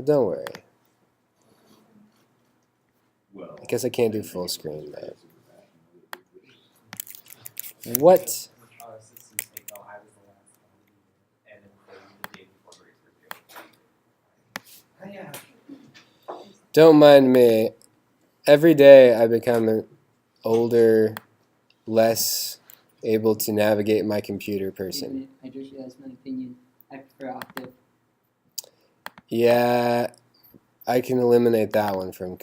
don't worry. I guess I can't do full screen, though. What? Don't mind me. Every day I become an older, less able to navigate my computer person. I just realized my opinion. I prefer Octave. Yeah, I can eliminate that one from the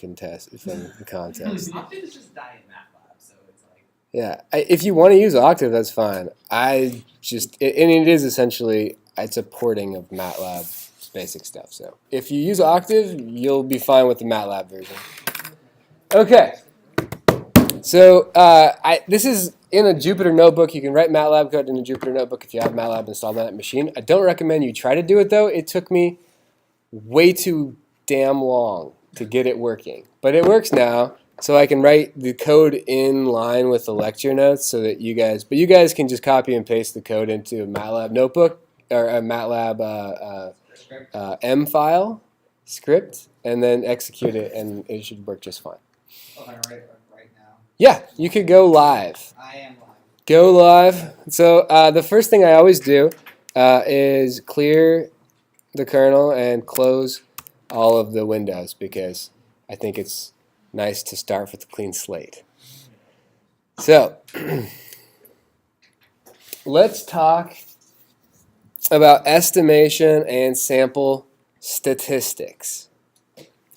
contest. Octave is just dying MATLAB, so it's like. Yeah, if you want to use Octave, that's fine. And it is essentially, it's a porting of MATLAB basic stuff. So if you use Octave, you'll be fine with the MATLAB version. Okay. So this is in a Jupyter notebook. You can write MATLAB code in a Jupyter notebook if you have MATLAB installed on that machine. I don't recommend you try to do it, though. It took me way too damn long to get it working. But it works now, so I can write the code in line with the lecture notes so that you guys can just copy and paste the code into a MATLAB notebook or a MATLAB M file script and then execute it, and it should work just fine. Oh, I write it right now. Yeah, you could go live. I am live. Go live. So the first thing I always do is clear the kernel and close all of the windows because I think it's nice to start with a clean slate. So let's talk about estimation and sample statistics.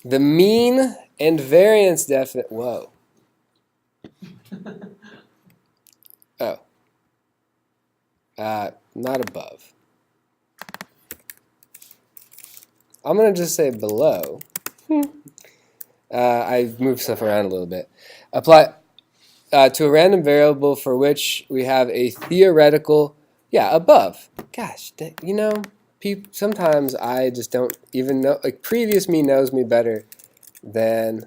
The mean and variance definition. Whoa. Oh. Not above. I'm going to just say below. I moved stuff around a little bit. Apply to a random variable for which we have a theoretical, above. Gosh, sometimes I just don't even know, like previous me knows me better than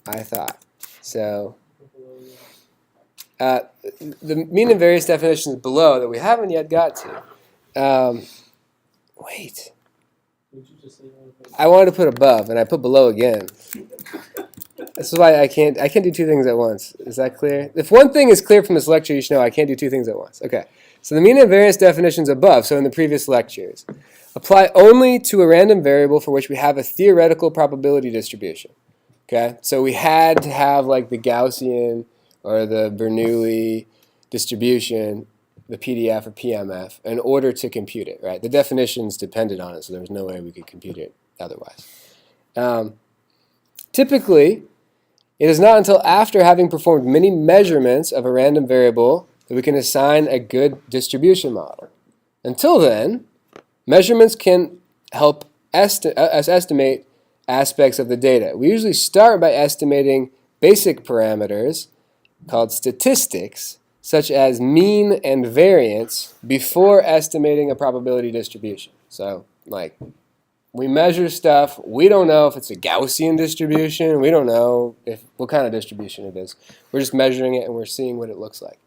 I thought. So the mean and variance definitions below that we haven't yet got to. Wait. I wanted to put above, and I put below again. This is why I can't do two things at once. Is that clear? If one thing is clear from this lecture, you should know I can't do two things at once. Okay. So the mean and variance definitions above, so in the previous lectures, apply only to a random variable for which we have a theoretical probability distribution. Okay? So we had to have like the Gaussian or the Bernoulli distribution, the PDF or PMF, in order to compute it, right? The definitions depended on it, so there was no way we could compute it otherwise. Typically, it is not until after having performed many measurements of a random variable that we can assign a good distribution model. Until then, measurements can help us estimate aspects of the data. We usually start by estimating basic parameters called statistics, such as mean and variance, before estimating a probability distribution. So, like, we measure stuff. We don't know if it's a Gaussian distribution. We don't know what kind of distribution it is. We're just measuring it and we're seeing what it looks like.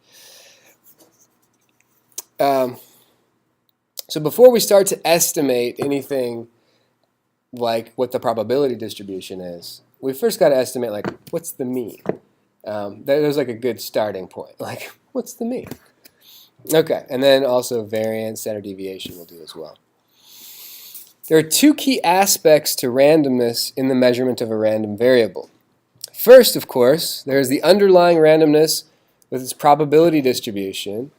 So before we start to estimate anything like what the probability distribution is, we first got to estimate, like, what's the mean? There's like a good starting point. Like, what's the mean? Okay, and then also variance, standard deviation will do as well. There are two key aspects to randomness in the measurement of a random variable. First, of course, there is the underlying randomness with its probability distribution,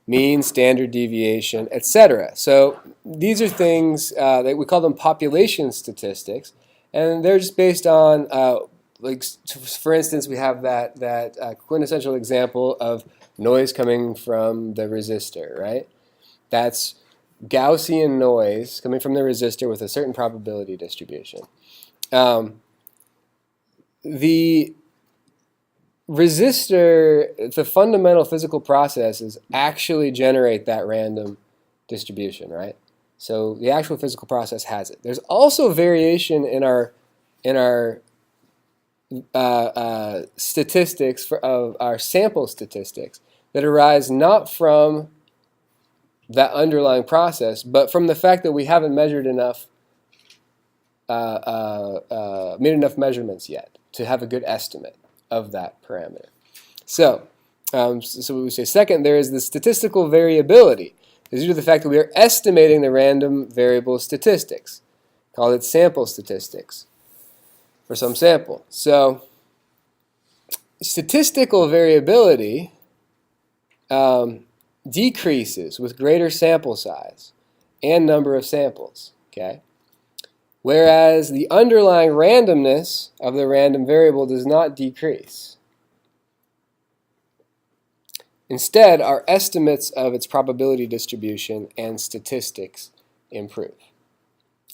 mean, standard deviation, etc. So these are things that we call them population statistics, and they're just based on, for instance, we have that quintessential example of noise coming from the resistor, right? That's Gaussian noise coming from the resistor with a certain probability distribution. The resistor, the fundamental physical processes actually generate that random distribution, right? So the actual physical process has it. There's also variation in our statistics of our sample statistics that arise not from that underlying process, but from the fact that we haven't measured enough made enough measurements yet to have a good estimate of that parameter. So we would say second, there is the statistical variability. It's due to the fact that we are estimating the random variable statistics. Call it sample statistics for some sample. So statistical variability decreases with greater sample size and number of samples. Okay? Whereas the underlying randomness of the random variable does not decrease. Instead, our estimates of its probability distribution and statistics improve.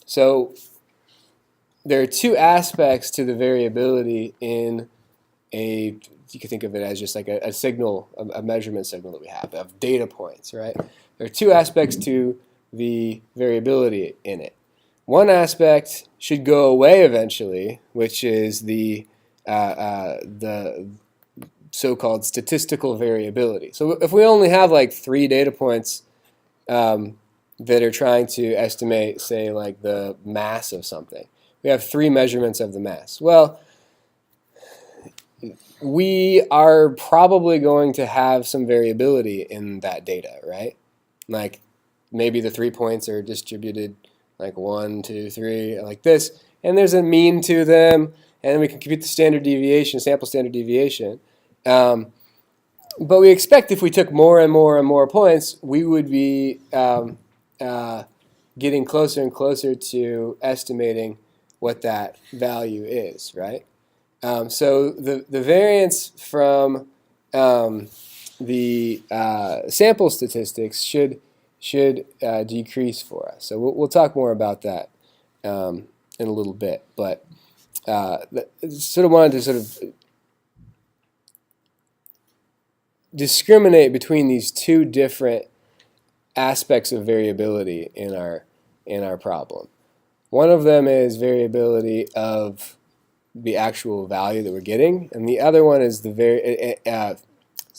So there are two aspects to the variability in a, you can think of it as just like a signal, a measurement signal that we have of data points, right? There are two aspects to the variability in it. One aspect should go away eventually, which is the so-called statistical variability. So if we only have like 3 data points that are trying to estimate, say, like the mass of something, we have 3 measurements of the mass. Well, we are probably going to have some variability in that data, right? Like maybe the 3 points are distributed like 1, 2, 3, like this, and there's a mean to them, and we can compute the standard deviation, sample standard deviation. But we expect if we took more and more and more points, we would be getting closer and closer to estimating what that value is, right? So the variance from the sample statistics should decrease for us. So we'll talk more about that in a little bit. But sort of wanted to sort of discriminate between these two different aspects of variability in our problem. One of them is variability of the actual value that we're getting, and the other one is the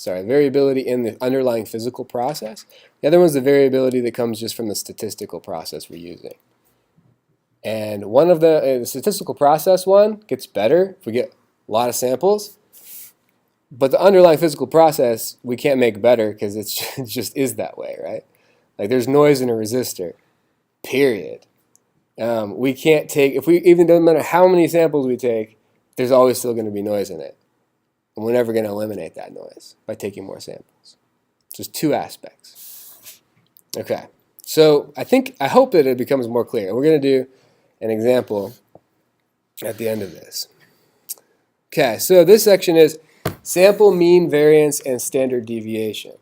variability in the underlying physical process. The other one is the variability that comes just from the statistical process we're using. And one of the statistical process one gets better if we get a lot of samples, but the underlying physical process we can't make better because it just is that way, right? Like there's noise in a resistor, period. We can't take, if we even don't matter how many samples we take, there's always still going to be noise in it. And we're never going to eliminate that noise by taking more samples. Just 2 aspects. Okay, so I hope that it becomes more clear. We're going to do an example at the end of this. Okay, so this section is sample mean, variance, and standard deviation.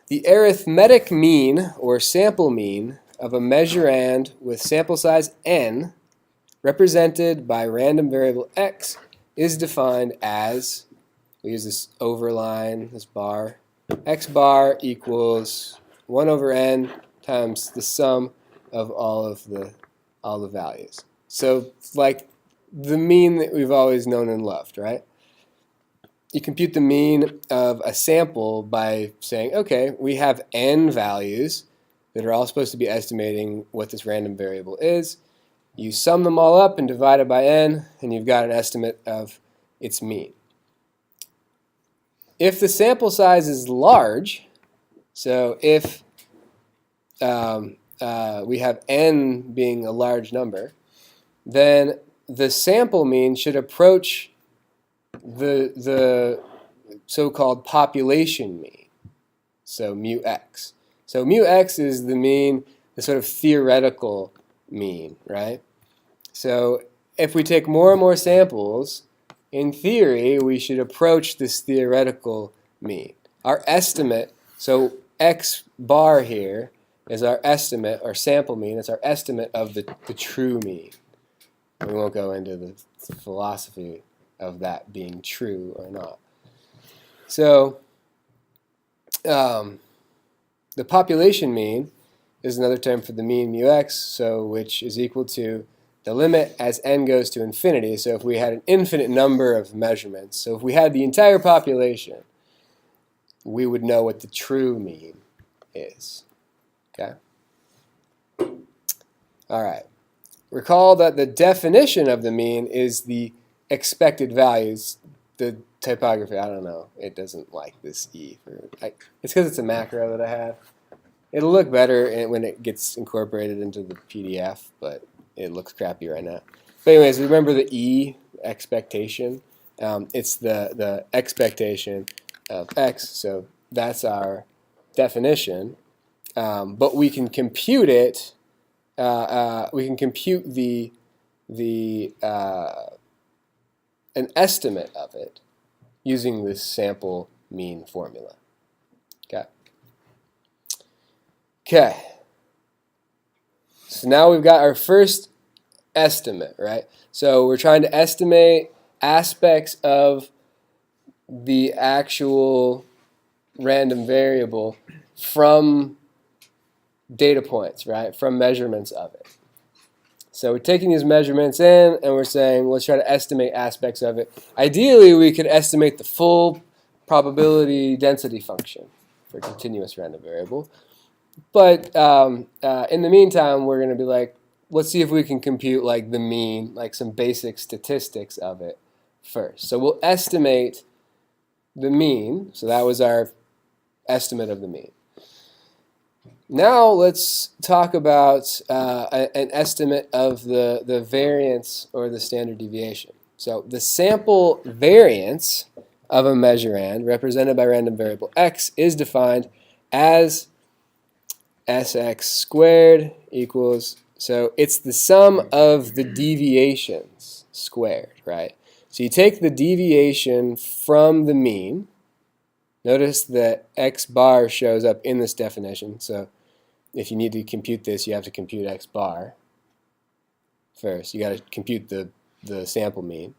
The arithmetic mean, or sample mean, of a measurand with sample size n, represented by random variable x, is defined as, we use this overline, this bar, x bar equals 1 over n times the sum of all the values. So like the mean that we've always known and loved, right? You compute the mean of a sample by saying, okay, we have n values that are all supposed to be estimating what this random variable is. You sum them all up and divide it by n, and you've got an estimate of its mean. If the sample size is large, so if we have n being a large number, then the sample mean should approach the so-called population mean, so mu x. So mu x is the mean, the sort of theoretical mean, right? So if we take more and more samples, in theory, we should approach this theoretical mean. Our estimate, so x bar here is our estimate, or sample mean, it's our estimate of the true mean. We won't go into the philosophy of that being true or not. So the population mean is another term for the mean mu x, so which is equal to the limit as n goes to infinity. So if we had an infinite number of measurements, so if we had the entire population, we would know what the true mean is. Okay? All right. recall that the definition of the mean is the expected values. The typography, I don't know, it doesn't like this E. It's because it's a macro that I have. It'll look better when it gets incorporated into the PDF, but it looks crappy right now. But anyways, remember the E, expectation. It's the expectation of X, so that's our definition. But we can compute it. We can compute an estimate of it using this sample mean formula. Okay. So now we've got our first estimate, right? So we're trying to estimate aspects of the actual random variable from data points, right? From measurements of it. So we're taking these measurements in and we're saying, let's try to estimate aspects of it. Ideally, we could estimate the full probability density function for a continuous random variable. But in the meantime, we're going to be like, let's see if we can compute like the mean, like some basic statistics of it first. So we'll estimate the mean. So that was our estimate of the mean. Now let's talk about an estimate of the variance or the standard deviation. So the sample variance of a measurand represented by random variable x is defined as sx squared equals, so it's the sum of the deviations squared, right? So you take the deviation from the mean. Notice that x bar shows up in this definition, so if you need to compute this, you have to compute x bar first. You got to compute the sample mean.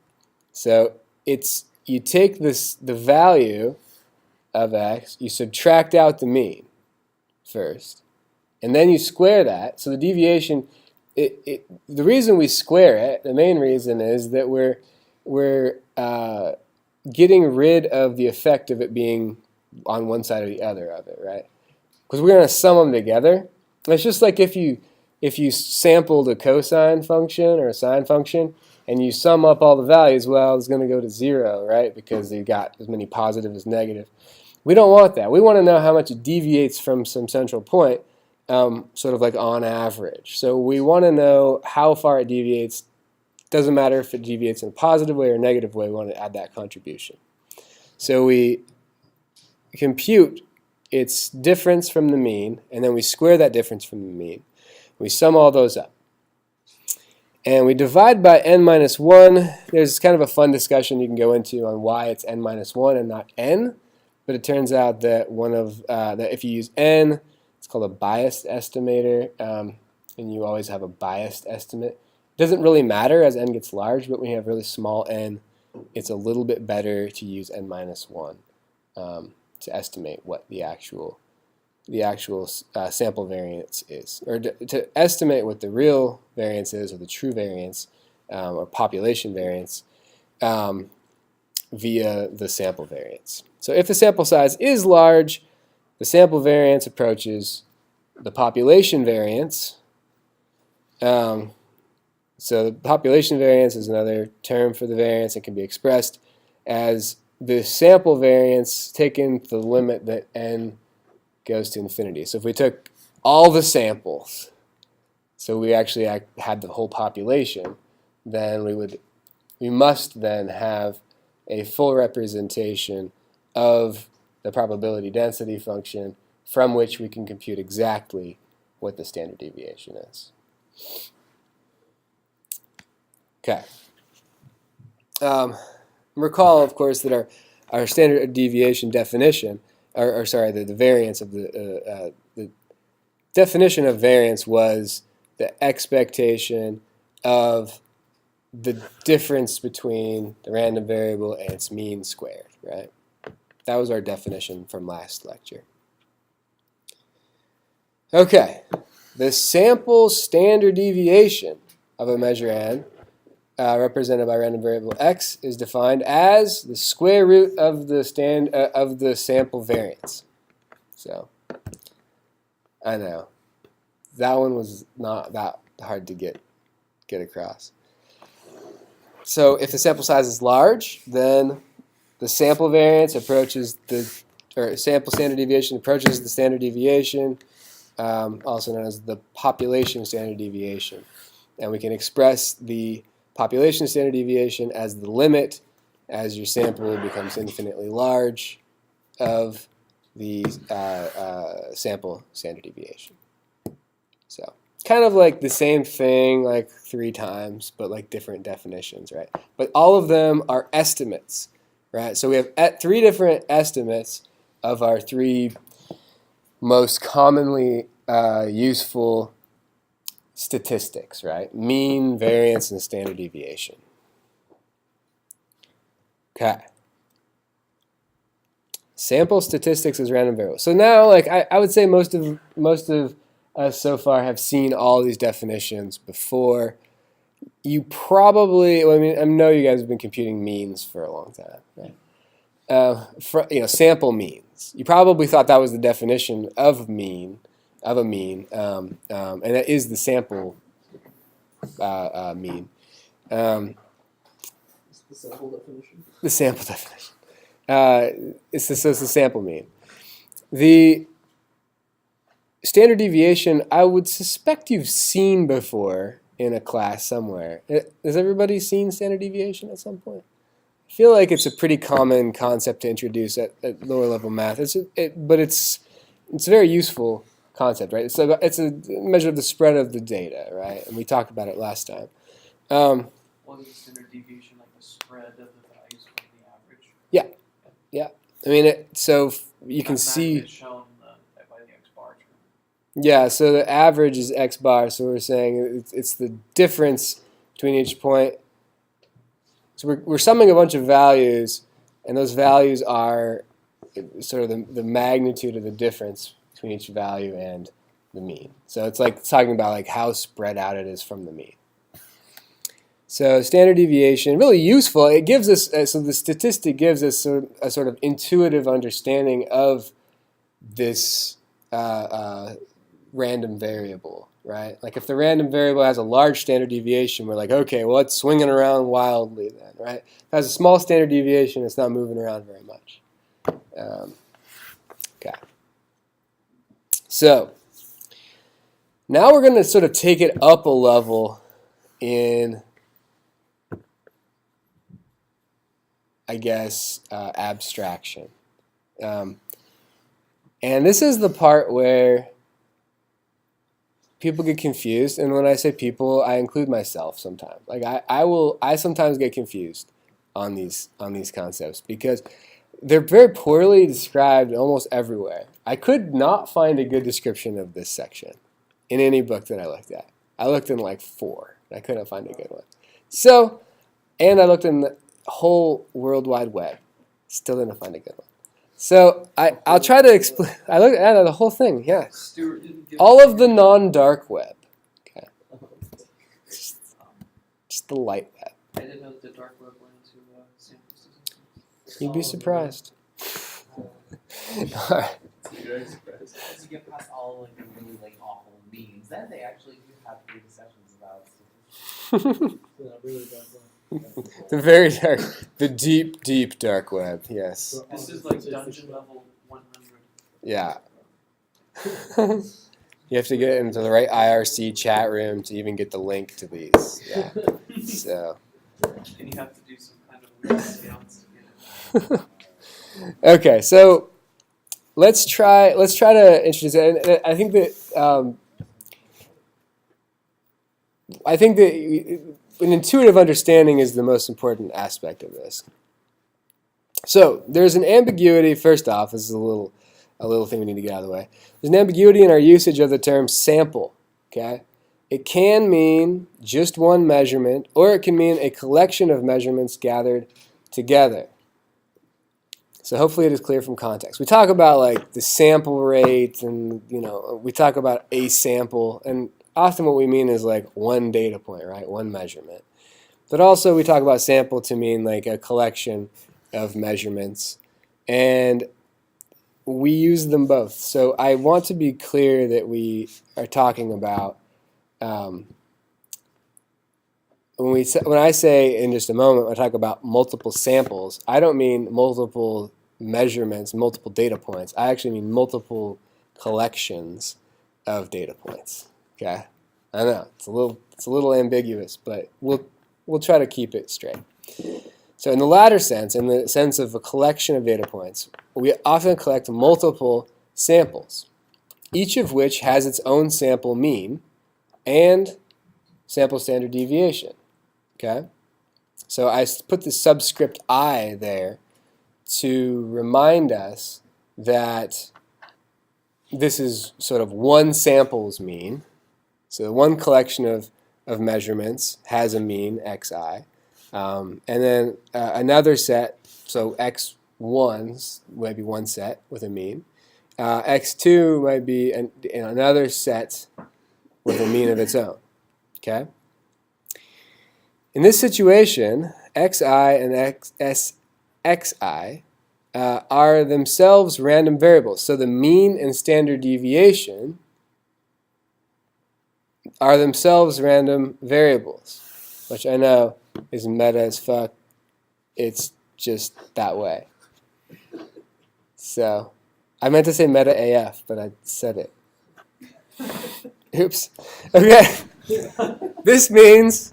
So you take the value of x, you subtract out the mean first, and then you square that. So the deviation, the reason we square it, the main reason is that we're getting rid of the effect of it being on one side or the other of it, right? Because we're going to sum them together. It's just like if you sampled a cosine function or a sine function and you sum up all the values, well, it's going to go to 0, right? Because you got as many positive as negative. We don't want that. We want to know how much it deviates from some central point, sort of like on average. So we want to know how far it deviates. Doesn't matter if it deviates in a positive way or a negative way. We want to add that contribution. So we compute its difference from the mean, and then we square that difference from the mean. We sum all those up. And we divide by n minus 1. There's kind of a fun discussion you can go into on why it's n minus 1 and not n. But it turns out that that if you use n, it's called a biased estimator, and you always have a biased estimate. It doesn't really matter as n gets large, but when you have really small n, it's a little bit better to use n minus 1 to estimate what the actual sample variance is, or to estimate what the real variance is, or the true variance, or population variance, via the sample variance. So if the sample size is large, the sample variance approaches the population variance. So the population variance is another term for the variance. It can be expressed as the sample variance taken to the limit that n goes to infinity. So if we took all the samples, so we actually had the whole population, then we must then have a full representation of the probability density function from which we can compute exactly what the standard deviation is. Okay. Recall, of course, that our standard deviation definition, or sorry, the variance of the definition of variance was the expectation of the difference between the random variable and its mean squared, right? That was our definition from last lecture. Okay, the sample standard deviation of a measurand represented by random variable x is defined as the square root of the sample variance. So, I know that one was not that hard to get get across. So if the sample size is large, then the sample variance approaches or sample standard deviation approaches the standard deviation, also known as the population standard deviation. And we can express the population standard deviation as the limit as your sample becomes infinitely large of the sample standard deviation. So kind of like the same thing like 3 times, but like different definitions, right? But all of them are estimates, right? So we have 3 different estimates of our 3 most commonly useful statistics, right? Mean, variance, and standard deviation. Okay. Sample statistics as random variables. So now, like I would say, most of us so far have seen all these definitions before. You probably, well, I know you guys have been computing means for a long time, right? Sample means. You probably thought that was the definition of a mean, and that is the sample mean. It's the sample definition. The sample definition. It's the sample mean. The standard deviation, I would suspect you've seen before in a class somewhere. Has everybody seen standard deviation at some point? I feel like it's a pretty common concept to introduce at lower level math. But it's a very useful concept, right? It's a measure of the spread of the data, right? And we talked about it last time. What is the standard deviation, like the spread of the values from the average? Yeah. I mean, so you can see. It's shown by the X bar term. Yeah, so the average is X bar, so we're saying it's the difference between each point. So we're summing a bunch of values, and those values are sort of the magnitude of the difference between each value and the mean. So it's like talking about like how spread out it is from the mean. So standard deviation, really useful. It gives us, so the statistic gives us a sort of intuitive understanding of this random variable, right? Like if the random variable has a large standard deviation, we're like, okay, well, it's swinging around wildly then, right? If it has a small standard deviation, it's not moving around very much. Okay. So now we're going to sort of take it up a level in, I guess, abstraction. And this is the part where people get confused, and when I say people, I include myself sometimes. Like I sometimes get confused on these concepts because they're very poorly described almost everywhere. I could not find a good description of this section in any book that I looked at. I looked in like 4. I couldn't find a good one. So, and I looked in the whole World Wide Web. Still didn't find a good one. So I'll try to explain. I looked at the whole thing. Yeah, Stuart didn't give all of the non-dark web. Okay, just the light web. I didn't know that the dark web went into sample statistics. You'd be surprised. All right. Once you get past all like the really like awful means, then they actually do have good discussions about statistics. The very dark, the deep, deep dark web. Yes. This is like dungeon level 100. Yeah. You have to get into the right IRC chat room to even get the link to these. Yeah. So. And you have to do some kind of weird seance to get it. Okay, so let's try to introduce it. And I think that an intuitive understanding is the most important aspect of this. So there's an ambiguity. First off, this is a little thing we need to get out of the way. There's an ambiguity in our usage of the term sample. Okay, it can mean just one measurement, or it can mean a collection of measurements gathered together. So hopefully it is clear from context. We talk about like the sample rate, and we talk about a sample, and often what we mean is like one data point, right? One measurement. But also we talk about sample to mean like a collection of measurements, and we use them both. So I want to be clear that we are talking about when I say in just a moment, when I talk about multiple samples, I don't mean multiple measurements, multiple data points. I actually mean multiple collections of data points. Okay, I know it's a little ambiguous, but we'll try to keep it straight. So in the latter sense, in the sense of a collection of data points, we often collect multiple samples, each of which has its own sample mean and sample standard deviation. Okay, so I put the subscript I there to remind us that this is sort of one sample's mean. So one collection of measurements has a mean xi, and then another set, so x1s might be one set with a mean. X2 might be another set with a mean of its own. Okay. In this situation, xi and xi are themselves random variables. So the mean and standard deviation are themselves random variables, which I know is meta as fuck. It's just that way. So I meant to say meta AF, but I said it. Oops. Okay. This means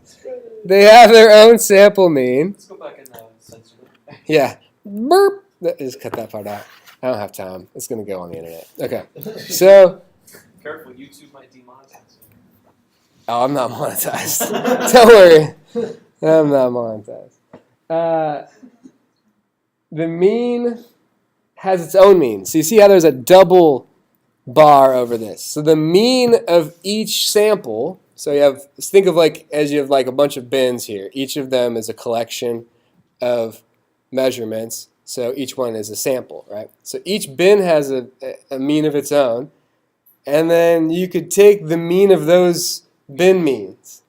they have their own sample mean. Let's go back and censor it. Yeah. Burp. Just cut that part out. I don't have time. It's going to go on the internet. Okay. So. Careful, YouTube might demonetize you. Oh, I'm not monetized. Don't worry. I'm not monetized. The mean has its own mean. So you see how there's a double bar over this. So the mean of each sample, so you have, think of like, as you have like a bunch of bins here. Each of them is a collection of measurements. So each one is a sample, right? So each bin has a mean of its own. And then you could take the mean of those bin means.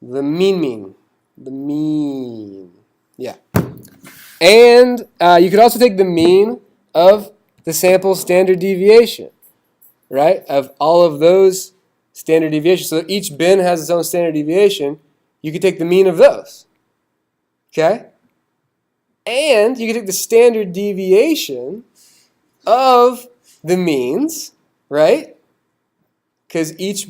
The mean. Yeah. And you could also take the mean of the sample standard deviation, right? Of all of those standard deviations. So each bin has its own standard deviation. You could take the mean of those. Okay? And you could take the standard deviation of the means, right? Because each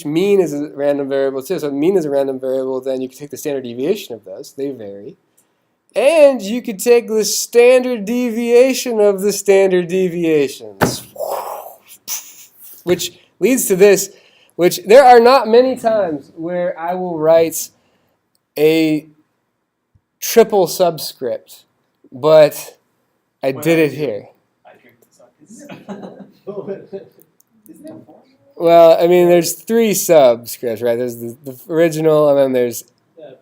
mean is a random variable too. So if mean is a random variable, then you can take the standard deviation of those. They vary. And you could take the standard deviation of the standard deviations. Which leads to this, which there are not many times where I will write a triple subscript, but I did it here. I drink the Isn't it four? Well, I mean, there's three subscripts, right? There's the original, and then there's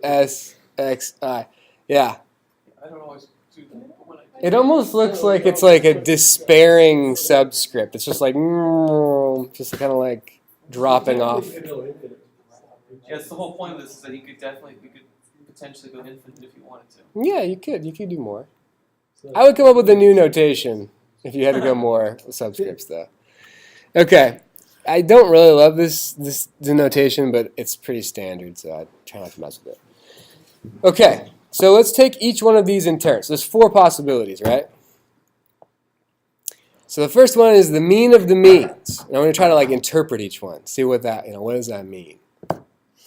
S, X, I. Yeah. I don't always do that, but when I do, It almost looks like it's like a despairing subscript. It's just like, just kind of like dropping off. yeah, it's the whole point of this is that you could potentially go infinite if you wanted to. Yeah, you could. You could do more. I would come up with a new notation if you had to go more subscripts, though. Okay. I don't really love this notation, but it's pretty standard, so I try not to mess with it. Okay. So let's take each one of these in turn. So there's four possibilities, right? So the first one is the mean of the means. And I'm going to try to like interpret each one. See what that, what does that mean?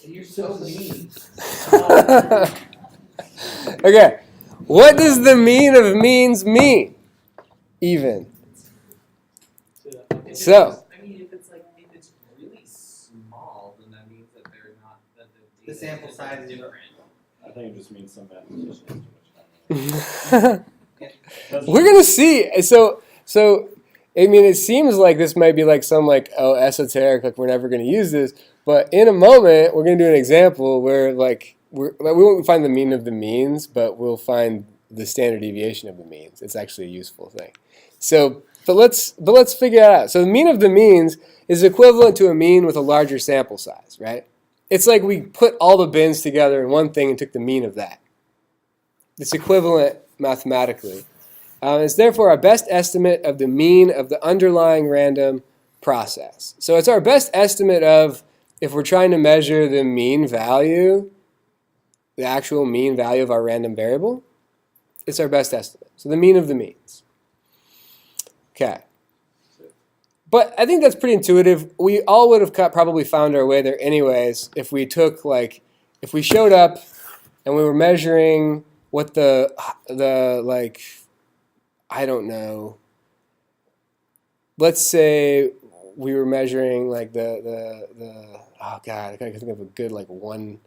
You're so mean. Okay. What does the mean of means mean? Even. So. I mean, if it's really small, then that means that they're not that The sample size is different. I think it just means some mathematician We're going to see. So, I mean, it seems like this might be like some esoteric, like we're never going to use this. But in a moment, we're going to do an example where we won't find the mean of the means, but we'll find the standard deviation of the means. It's actually a useful thing. So, but let's figure it out. So the mean of the means is equivalent to a mean with a larger sample size, right? It's like we put all the bins together in one thing and took the mean of that. It's equivalent mathematically. It's therefore our best estimate of the mean of the underlying random process. So it's our best estimate of, if we're trying to measure the mean value the actual mean value of our random variable, it's our best estimate. So the mean of the means. Okay. But I think that's pretty intuitive. We all would have probably found our way there anyways if we took like, if we showed up and we were measuring what the like, I don't know, let's say we were measuring like the oh god, I gotta think of a good like one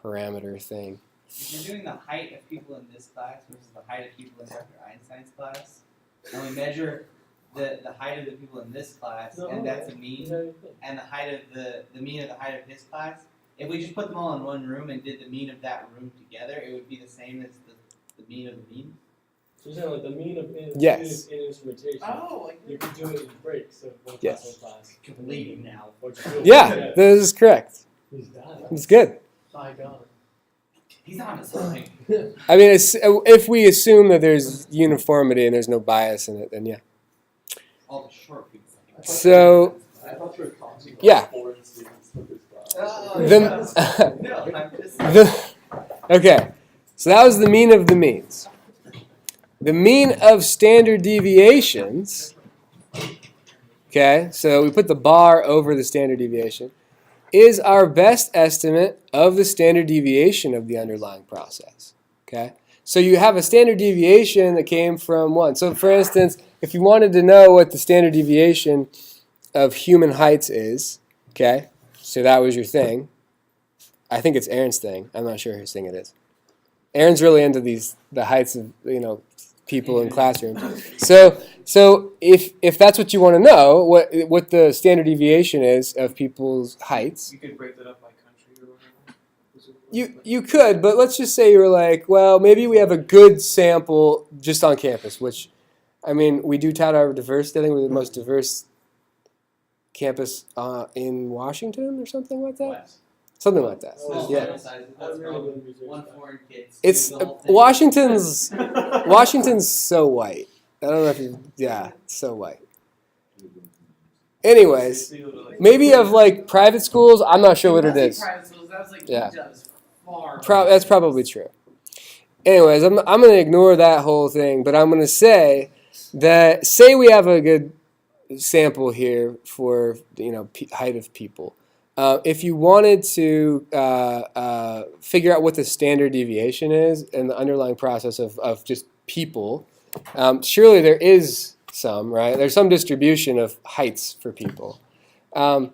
parameter thing. If you're doing the height of people in this class versus the height of people in Dr. Einstein's class, and we measure the height of the people in this class, and that's a mean, and the height of the mean of the height of his class, if we just put them all in one room and did the mean of that room together, it would be the same as the mean of the mean. So you're saying like the mean of Yes. in instrumentation. Oh, like You could do it in breaks of one Yes. class, one class. completing now. Or just do it Yeah, this is correct. He's done. It's good. My God. He's on his line. I mean, if we assume that there's uniformity and there's no bias in it, then yeah. All the short people. So, I thought you were talking about yeah. foreign students with this class. Oh, no, I'm just. Okay, so that was the mean of the means. The mean of standard deviations, okay, so we put the bar over the standard deviation, is our best estimate of the standard deviation of the underlying process, okay? So you have a standard deviation that came from 1. So for instance, if you wanted to know what the standard deviation of human heights is, okay, so that was your thing. I think it's Aaron's thing. I'm not sure whose thing it is. Aaron's really into the heights of, people in classrooms. So if that's what you want to know, what the standard deviation is of people's heights, You could break that up by country or whatever. you could, but let's just say you're like, well, maybe we have a good sample just on campus, which, I mean, we do tout our diversity. I think we're the most diverse campus in Washington or something like that. West. Something like that. Small Yeah. sample size, that's probably one foreign kid. It's do the whole thing. Washington's so white. I don't know if you, yeah, it's so white. Anyways, maybe of like private schools, I'm not sure what it is. Private schools, that was like Yeah. Egypt's far. That's probably true. Anyways, I'm going to ignore that whole thing, but I'm going to say that, say we have a good sample here for, height of people. If you wanted to figure out what the standard deviation is in the underlying process of just people, surely there is some, right? There's some distribution of heights for people. If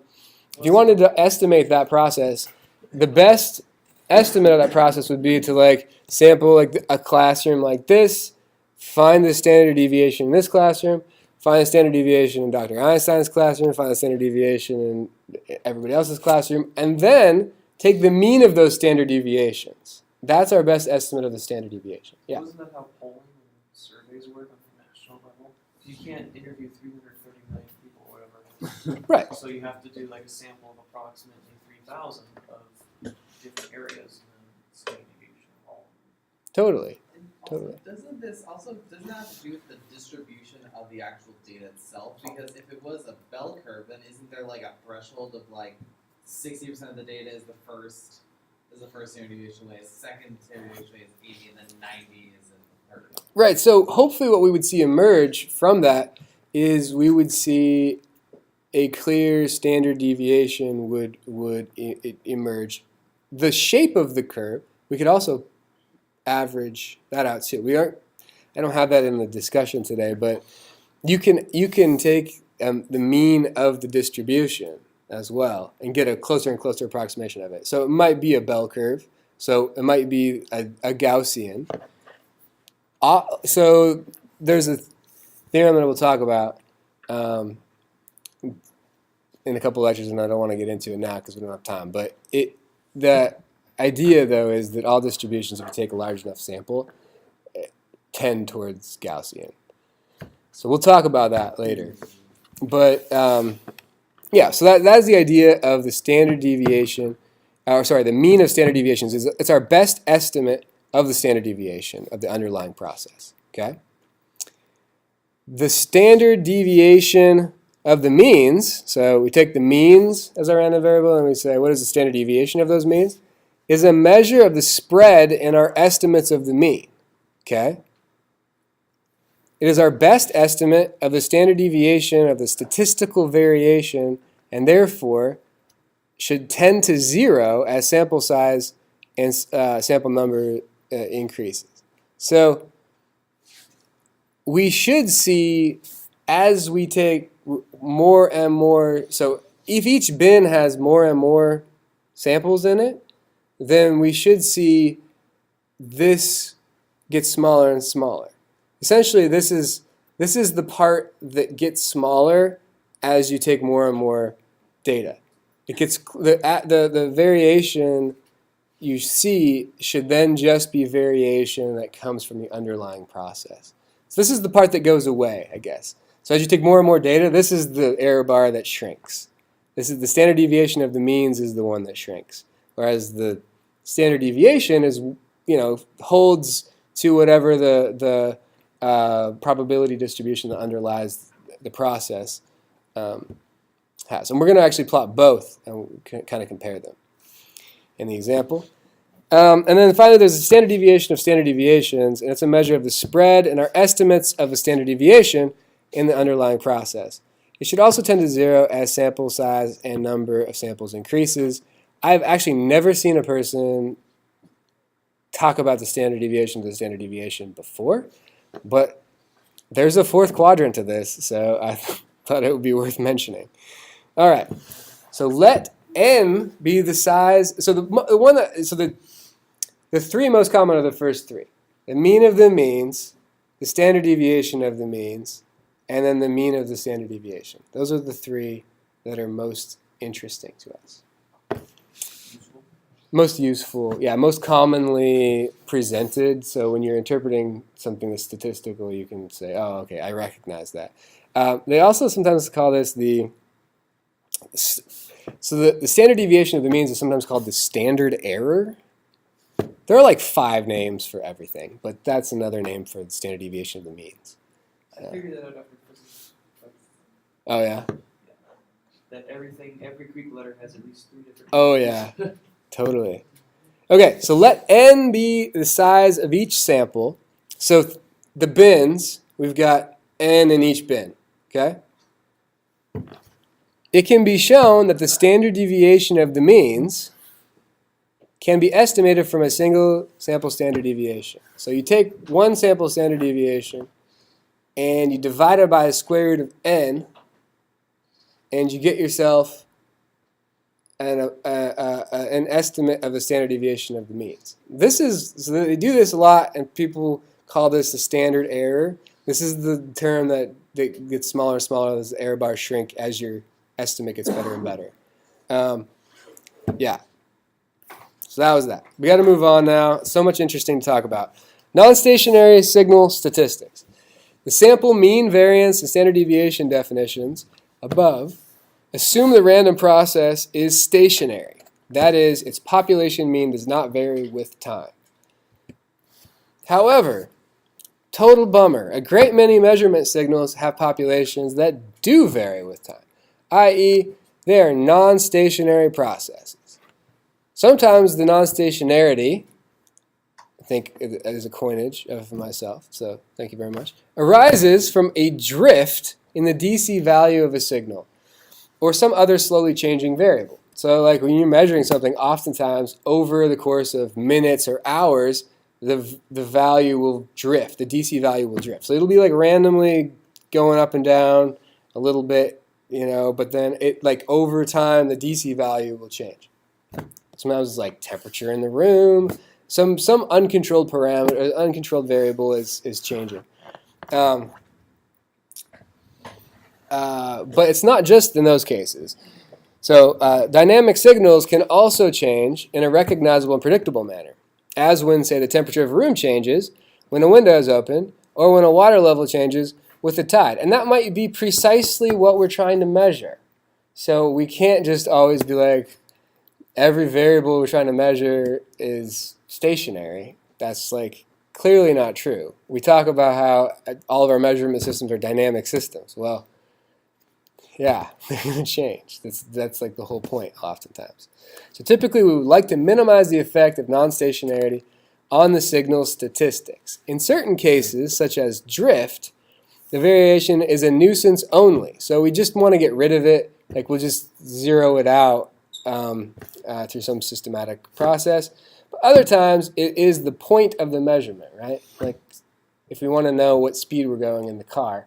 you wanted to estimate that process, the best estimate of that process would be to like sample like a classroom like this, find the standard deviation in this classroom, find the standard deviation in Dr. Einstein's classroom, find the standard deviation in everybody else's classroom, and then take the mean of those standard deviations. That's our best estimate of the standard deviation. Yeah. Wasn't that how polling and surveys work on the national level? You can't interview 330 million people or whatever. Right. So you have to do like a sample of approximately 3,000 of different areas and then standard deviation of all. Totally. And also, Totally. doesn't that have to do with the distribution of the actual data itself? Because if it was a bell curve, then isn't there like a threshold of like 60% of the data is the first standard deviation way, second standard deviation way is 80, and then 90 is in the third. Right. So hopefully what we would see emerge from that is we would see a clear standard deviation would emerge. The shape of the curve, we could also average that out too. I don't have that in the discussion today, but you can take the mean of the distribution as well and get a closer and closer approximation of it. So it might be a bell curve. So it might be a Gaussian. So there's a theorem that we'll talk about in a couple lectures, and I don't want to get into it now because we don't have time. But the idea, though, is that all distributions, if you take a large enough sample, tend towards Gaussian. So we'll talk about that later. But yeah, so that is the idea of the standard deviation, the mean of standard deviations. It's our best estimate of the standard deviation of the underlying process. Okay. The standard deviation of the means, so we take the means as our random variable and we say, what is the standard deviation of those means? is a measure of the spread in our estimates of the mean. Okay? It is our best estimate of the standard deviation of the statistical variation, and therefore should tend to 0 as sample size and sample number increases. So we should see, as we take more and more, so if each bin has more and more samples in it, then we should see this get smaller and smaller. Essentially, this is the part that gets smaller as you take more and more data. It gets the variation you see should then just be variation that comes from the underlying process. So this is the part that goes away, I guess. So as you take more and more data, this is the error bar that shrinks. This is the standard deviation of the means is the one that shrinks, whereas the standard deviation is, holds to whatever the probability distribution that underlies the process has. And we're going to actually plot both and kind of compare them in the example. And then finally, there's a standard deviation of standard deviations, and it's a measure of the spread and our estimates of a standard deviation in the underlying process. It should also tend to 0 as sample size and number of samples increases. I've actually never seen a person talk about the standard deviation to the standard deviation before, but there's a fourth quadrant to this, so I thought it would be worth mentioning. All right, so let n be the size. So the three most common are the first three: the mean of the means, the standard deviation of the means, and then the mean of the standard deviation. Those are the three that are most interesting to us. Most useful, yeah, most commonly presented. So when you're interpreting something that's statistical, you can say, oh, okay, I recognize that. They also sometimes call this the standard deviation of the means is sometimes called the standard error. There are like 5 names for everything, but that's another name for the standard deviation of the means. I figured that out after physics. Oh, yeah? That every Greek letter has at least 3 different. Oh, yeah. Totally. Okay, so let n be the size of each sample. So the bins, we've got n in each bin, okay? It can be shown that the standard deviation of the means can be estimated from a single sample standard deviation. So you take one sample standard deviation and you divide it by the square root of n, and you get yourself an estimate of the standard deviation of the means. So they do this a lot, and people call this the standard error. This is the term that gets smaller and smaller as the error bars shrink as your estimate gets better and better. Yeah. So that was that. We got to move on now. So much interesting to talk about. Non-stationary signal statistics. The sample mean, variance, and standard deviation definitions above assume the random process is stationary. That is, its population mean does not vary with time. However, total bummer, a great many measurement signals have populations that do vary with time, i.e., they are non-stationary processes. Sometimes the non-stationarity, I think it is a coinage of myself, so thank you very much, arises from a drift in the DC value of a signal, or some other slowly changing variable. So like when you're measuring something, oftentimes over the course of minutes or hours, the value will drift, the DC value will drift. So it'll be like randomly going up and down a little bit, but then it like over time the DC value will change. Sometimes it's like temperature in the room, some uncontrolled parameter, uncontrolled variable is changing. But it's not just in those cases. So dynamic signals can also change in a recognizable and predictable manner, as when, say, the temperature of a room changes, when a window is open, or when a water level changes with the tide. And that might be precisely what we're trying to measure. So we can't just always be like, every variable we're trying to measure is stationary. That's like clearly not true. We talk about how all of our measurement systems are dynamic systems. Well, Yeah, they're going to change. That's like the whole point oftentimes. So typically we would like to minimize the effect of non-stationarity on the signal statistics. In certain cases, such as drift, the variation is a nuisance only. So we just want to get rid of it. Like we'll just zero it out through some systematic process. But other times it is the point of the measurement, right? Like if we want to know what speed we're going in the car,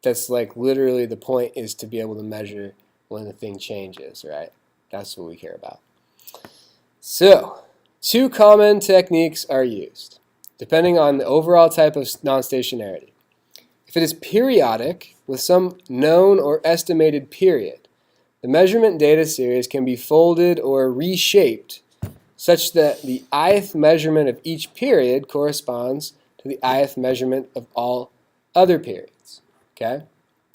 that's like literally the point is to be able to measure when the thing changes, right? That's what we care about. So, two common techniques are used, depending on the overall type of non-stationarity. If it is periodic, with some known or estimated period, the measurement data series can be folded or reshaped such that the ith measurement of each period corresponds to the ith measurement of all other periods. Okay?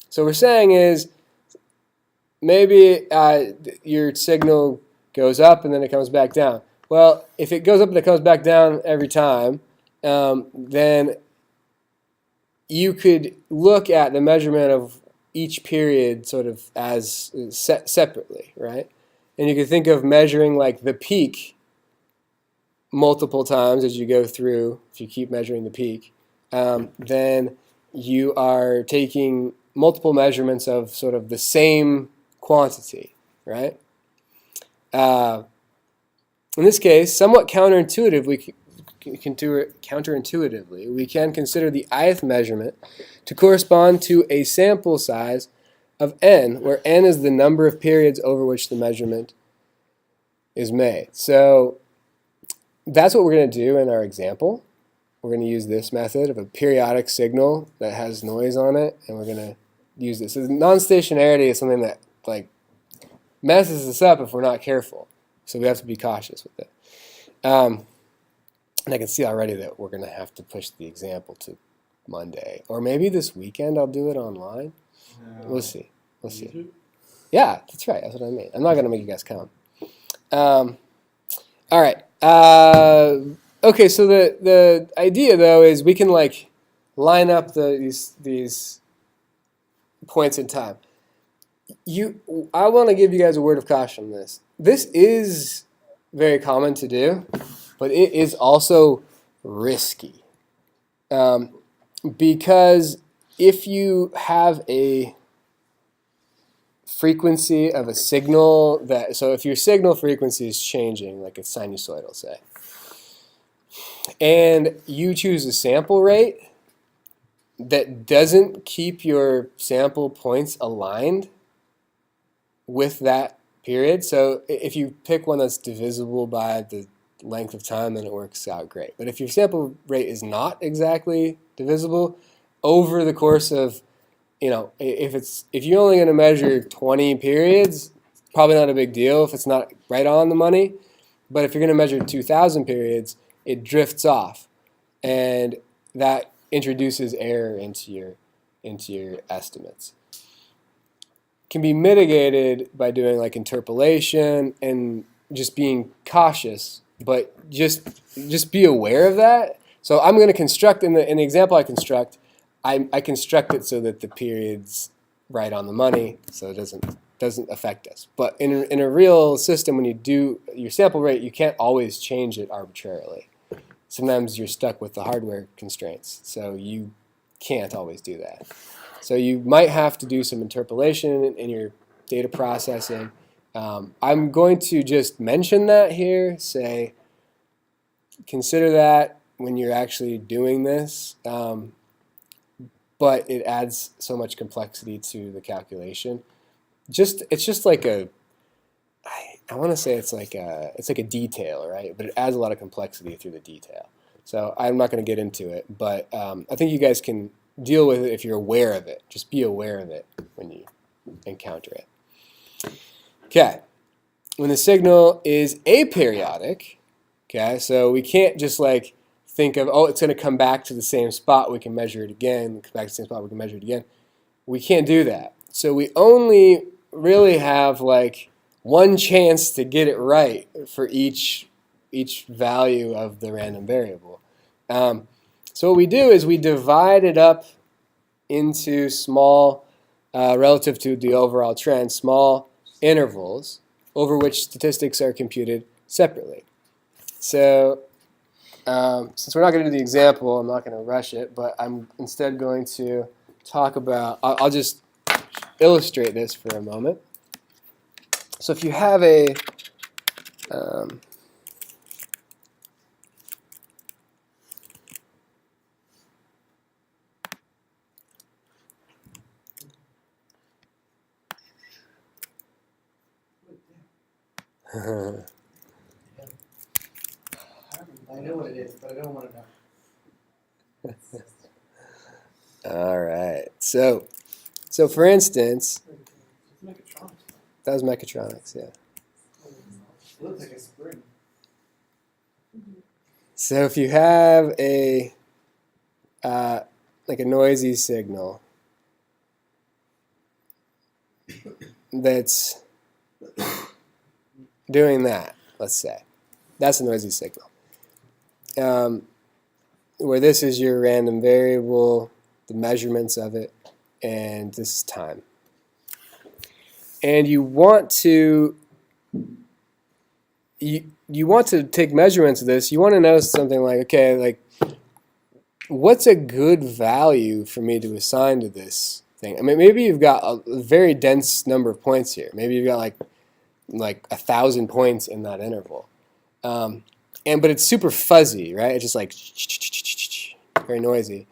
So what we're saying is maybe your signal goes up and then it comes back down. Well, if it goes up and it comes back down every time, then you could look at the measurement of each period sort of as separately, right? And you could think of measuring like the peak multiple times as you go through. If you keep measuring the peak, then you are taking multiple measurements of sort of the same quantity, right? In this case, somewhat counterintuitively, we can consider the ith measurement to correspond to a sample size of n, where n is the number of periods over which the measurement is made. So that's what we're going to do in our example. We're going to use this method of a periodic signal that has noise on it, and we're going to use this. So non-stationarity is something that like messes us up if we're not careful. So we have to be cautious with it. And I can see already that we're going to have to push the example to Monday. Or maybe this weekend I'll do it online. No. We'll see. We'll see. Yeah, that's right. That's what I mean. I'm not going to make you guys come. All right. Okay, so the idea, though, is we can like line up these points in time. I want to give you guys a word of caution on this. This is very common to do, but it is also risky. Because if you have a frequency of a signal so if your signal frequency is changing, like it's sinusoidal, say, and you choose a sample rate that doesn't keep your sample points aligned with that period. So if you pick one that's divisible by the length of time, then it works out great. But if your sample rate is not exactly divisible over the course of, if you're only going to measure 20 periods, probably not a big deal if it's not right on the money. But if you're going to measure 2,000 periods, it drifts off, and that introduces error into your estimates. Can be mitigated by doing like interpolation and just being cautious, but just be aware of that. So I'm going to construct in the example I construct, I construct it so that the period's right on the money, so it doesn't affect us. But in a real system, when you do your sample rate, you can't always change it arbitrarily. Sometimes you're stuck with the hardware constraints, so you can't always do that. So you might have to do some interpolation in your data processing. I'm going to just mention that here, say, consider that when you're actually doing this, but it adds so much complexity to the calculation. It's just like I want to say it's like a detail, right? But it adds a lot of complexity through the detail. So I'm not going to get into it, but I think you guys can deal with it if you're aware of it. Just be aware of it when you encounter it. Okay, when the signal is aperiodic, okay, so we can't just like think of, oh, it's going to come back to the same spot, we can measure it again, come back to the same spot, we can measure it again. We can't do that. So we only really have like one chance to get it right for each value of the random variable. So what we do is we divide it up into small relative to the overall trend, small intervals over which statistics are computed separately. So since we're not going to do the example, I'm not going to rush it, but I'm instead going to talk about, I'll just illustrate this for a moment. So if you have a I know what it is, but I don't want to know. all right. So for instance, It's mechatronics. that was mechatronics, yeah. It looks like a spring. So if you have a like a noisy signal that's doing that, let's say, that's a noisy signal. Where this is your random variable, the measurements of it, and this is time. And you want to take measurements of this. You want to know something like, okay, like what's a good value for me to assign to this thing? I mean, maybe you've got a very dense number of points here. Maybe you've got like 1,000 points in that interval. But it's super fuzzy, right? It's just like very noisy.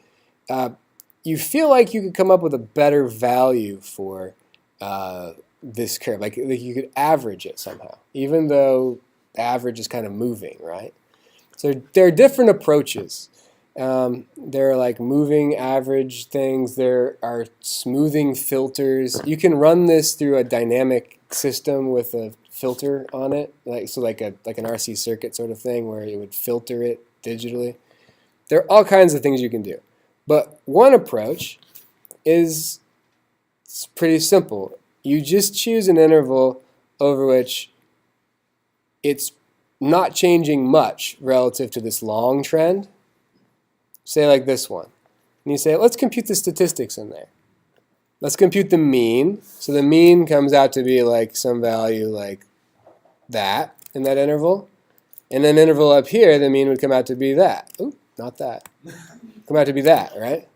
You feel like you could come up with a better value for this curve. Like you could average it somehow, even though the average is kind of moving, right? So there are different approaches. There are like moving average things. There are smoothing filters. You can run this through a dynamic system with a filter on it, like an RC circuit sort of thing where it would filter it digitally. There are all kinds of things you can do. But one approach is it's pretty simple. You just choose an interval over which it's not changing much relative to this long trend. Say like this one. And you say, let's compute the statistics in there. Let's compute the mean. So the mean comes out to be like some value like that in that interval. And then interval up here, the mean would come out to be that. Ooh, not that. Come out to be that, right?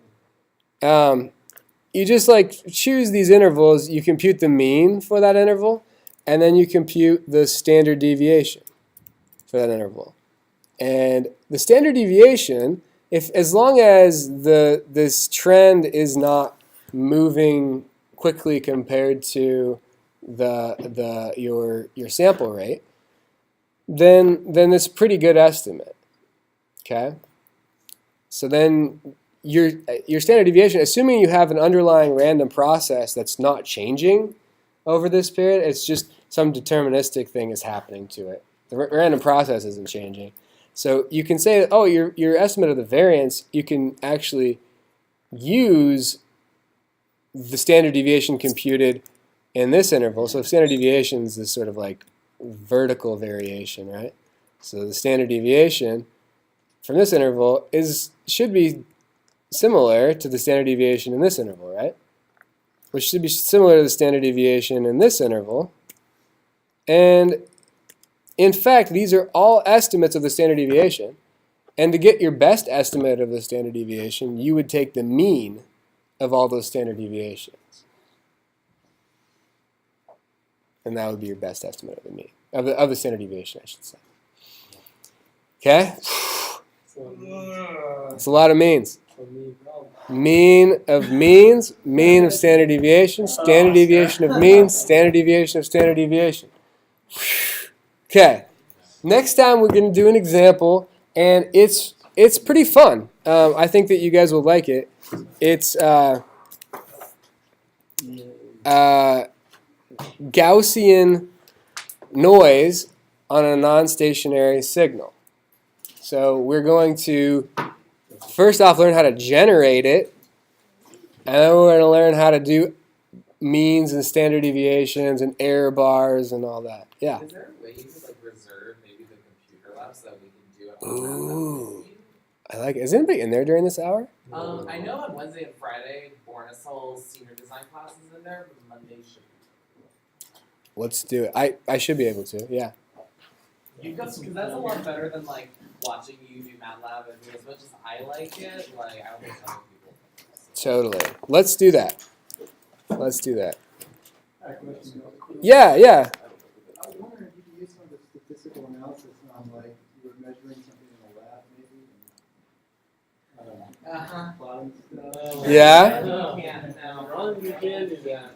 You just like choose these intervals. You compute the mean for that interval, and then you compute the standard deviation for that interval. And the standard deviation, as long as this trend is not moving quickly compared to your sample rate, then it's a pretty good estimate. Okay. So then your standard deviation, assuming you have an underlying random process that's not changing over this period, it's just some deterministic thing is happening to it. The random process isn't changing. So you can say that, oh, your estimate of the variance, you can actually use the standard deviation computed in this interval. So standard deviation is this sort of like vertical variation, right? So the standard deviation from this interval should be similar to the standard deviation in this interval, right? Which should be similar to the standard deviation in this interval. And in fact, these are all estimates of the standard deviation. And to get your best estimate of the standard deviation, you would take the mean of all those standard deviations. And that would be your best estimate of the mean, of the standard deviation, I should say. Okay? It's a lot of means. Mean of means, mean of standard deviation, standard deviation of means, standard deviation of standard deviation. Okay. Next time we're going to do an example, and it's pretty fun. I think that you guys will like it. It's Gaussian noise on a non-stationary signal. So we're going to first off learn how to generate it, and then we're going to learn how to do means and standard deviations and error bars and all that. Yeah. Is there a way you could like reserve maybe the computer lab so that we can do it? Ooh, I like it. Is anybody in there during this hour? I know on Wednesday and Friday, Bornasol's senior design class is in there, but Monday should be. Let's do it. I should be able to. Yeah. Because that's a lot better than like watching you do MATLAB, and as much as I like it, like I don't think other people. Totally. Let's do that. Let's do that. Question. Yeah. Yeah. I was wondering if you could use some of the statistical analysis on, like, you were measuring something in a lab, maybe, and plotting stuff. Yeah. You can't now. Ron, you can do that.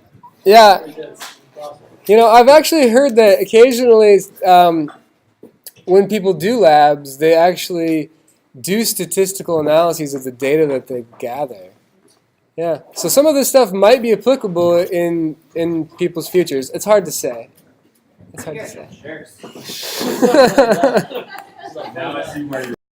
Yeah. That's impossible. You know, I've actually heard that occasionally when people do labs, they actually do statistical analyses of the data that they gather. Yeah. So some of this stuff might be applicable in people's futures. It's hard to say. It's hard to say. Sure. Now I see where you're